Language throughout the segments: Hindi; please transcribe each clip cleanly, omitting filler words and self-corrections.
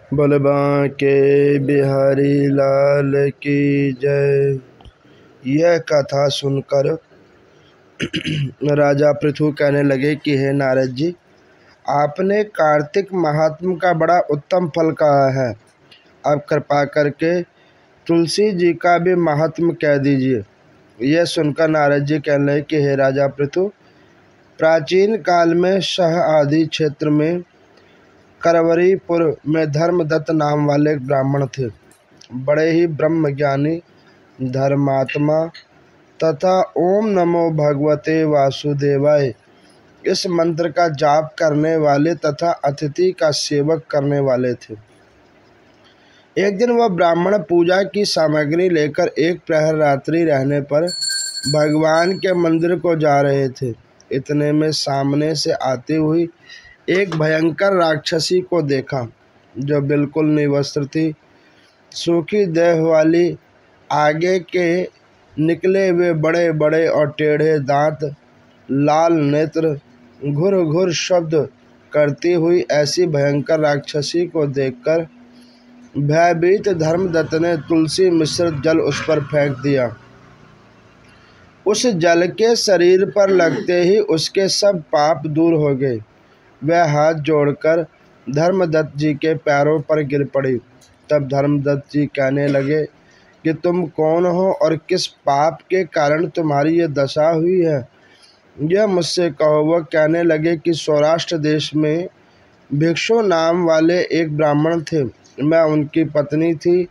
बोल बांके बिहारी लाल की जय। यह कथा सुनकर राजा पृथु कहने लगे कि हे नारद जी, आपने कार्तिक महात्म का बड़ा उत्तम फल कहा है। अब कृपा करके तुलसी जी का भी महात्म कह दीजिए। यह सुनकर नारद जी कहने लगे कि हे राजा पृथु, प्राचीन काल में शह आदि क्षेत्र में करवरीपुर में धर्मदत्त नाम वाले एक ब्राह्मण थे। बड़े ही ब्रह्मज्ञानी, धर्मात्मा तथा ओम नमो भगवते वासुदेवाय इस मंत्र का जाप करने वाले तथा अतिथि का सेवक करने वाले थे। एक दिन वह ब्राह्मण पूजा की सामग्री लेकर एक प्रहर रात्रि रहने पर भगवान के मंदिर को जा रहे थे। इतने में सामने से आती हुई एक भयंकर राक्षसी को देखा, जो बिल्कुल निवस्त्र थी, सूखी देह वाली, आगे के निकले हुए बड़े बड़े और टेढ़े दांत, लाल नेत्र, घुर घुर शब्द करती हुई ऐसी भयंकर राक्षसी को देखकर भयभीत धर्मदत्त ने तुलसी मिश्रित जल उस पर फेंक दिया। उस जल के शरीर पर लगते ही उसके सब पाप दूर हो गए। वह हाथ जोड़कर धर्मदत्त जी के पैरों पर गिर पड़ी। तब धर्मदत्त जी कहने लगे कि तुम कौन हो और किस पाप के कारण तुम्हारी ये दशा हुई है, यह मुझसे कहो। वह कहने लगे कि सौराष्ट्र देश में भिक्षु नाम वाले एक ब्राह्मण थे। मैं उनकी पत्नी थी।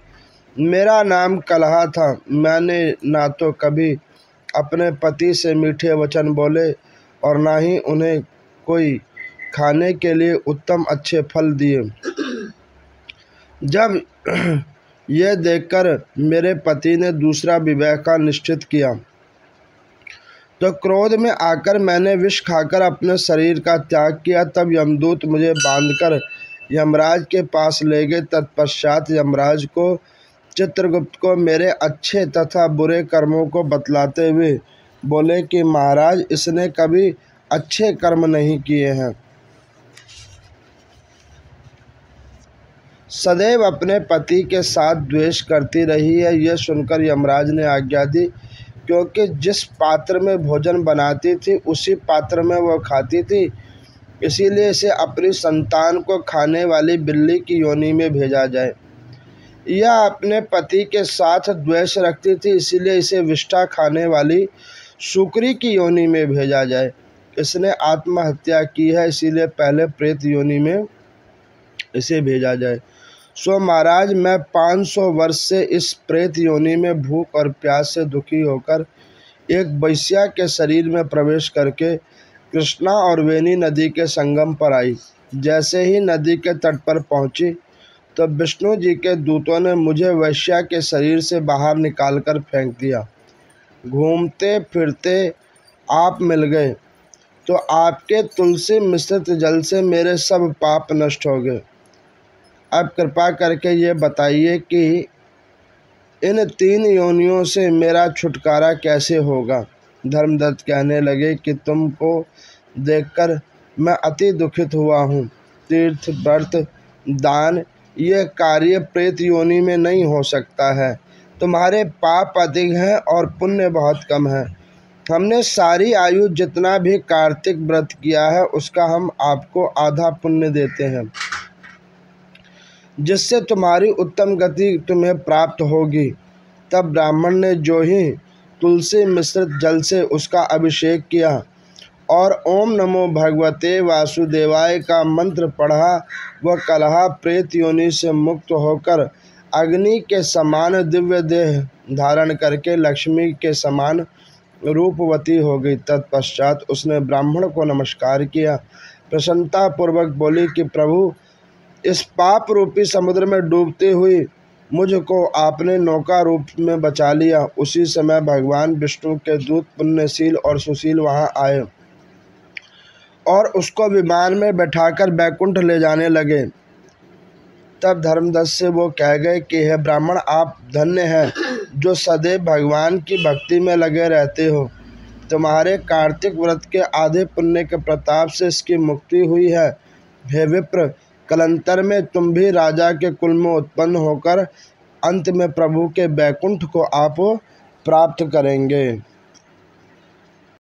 मेरा नाम कलहा था। मैंने ना तो कभी अपने पति से मीठे वचन बोले और ना ही उन्हें कोई खाने के लिए उत्तम अच्छे फल दिए। जब यह देखकर मेरे पति ने दूसरा विवाह का निश्चित किया तो क्रोध में आकर मैंने विष खाकर अपने शरीर का त्याग किया। तब यमदूत मुझे बांधकर यमराज के पास ले गए। तत्पश्चात यमराज को चित्रगुप्त को मेरे अच्छे तथा बुरे कर्मों को बतलाते हुए बोले कि महाराज, इसने कभी अच्छे कर्म नहीं किए हैं, सदैव अपने पति के साथ द्वेष करती रही है। यह सुनकर यमराज ने आज्ञा दी, क्योंकि जिस पात्र में भोजन बनाती थी उसी पात्र में वह खाती थी, इसीलिए इसे अपनी संतान को खाने वाली बिल्ली की योनि में भेजा जाए। यह अपने पति के साथ द्वेष रखती थी, इसीलिए इसे विष्ठा खाने वाली सुकरी की योनि में भेजा जाए। इसने आत्महत्या की है, इसीलिए पहले प्रेत योनि में इसे भेजा जाए। सो महाराज, मैं 500 वर्ष से इस प्रेत योनि में भूख और प्यास से दुखी होकर एक वैश्या के शरीर में प्रवेश करके कृष्णा और वेणी नदी के संगम पर आई। जैसे ही नदी के तट पर पहुंची तो विष्णु जी के दूतों ने मुझे वैश्या के शरीर से बाहर निकालकर फेंक दिया। घूमते फिरते आप मिल गए तो आपके तुलसी मिश्रित जल से मेरे सब पाप नष्ट हो गए। अब कृपा करके ये बताइए कि इन 3 योनियों से मेरा छुटकारा कैसे होगा। धर्मदत्त कहने लगे कि तुमको देखकर मैं अति दुखित हुआ हूँ। तीर्थ, व्रत, दान ये कार्य प्रेत योनि में नहीं हो सकता है। तुम्हारे पाप अधिक हैं और पुण्य बहुत कम है। हमने सारी आयु जितना भी कार्तिक व्रत किया है उसका हम आपको आधा पुण्य देते हैं, जिससे तुम्हारी उत्तम गति तुम्हें प्राप्त होगी। तब ब्राह्मण ने जो ही तुलसी मिश्रित जल से उसका अभिषेक किया और ओम नमो भगवते वासुदेवाय का मंत्र पढ़ा, वह कलहा प्रेत योनि से मुक्त होकर अग्नि के समान दिव्य देह धारण करके लक्ष्मी के समान रूपवती हो गई। तत्पश्चात उसने ब्राह्मण को नमस्कार किया, प्रसन्नता पूर्वक बोली कि प्रभु, इस पाप रूपी समुद्र में डूबते हुए मुझको आपने नौका रूप में बचा लिया। उसी समय भगवान विष्णु के दूत पुण्यशील और सुशील वहां आए और उसको विमान में बैठाकर बैकुंठ ले जाने लगे। तब धर्मदत्त से वो कह गए कि हे ब्राह्मण, आप धन्य हैं जो सदैव भगवान की भक्ति में लगे रहते हो। तुम्हारे कार्तिक व्रत के आधे पुण्य के प्रताप से इसकी मुक्ति हुई है। हे विप्र, कलंतर में तुम भी राजा के कुल में उत्पन्न होकर अंत में प्रभु के बैकुंठ को आप प्राप्त करेंगे।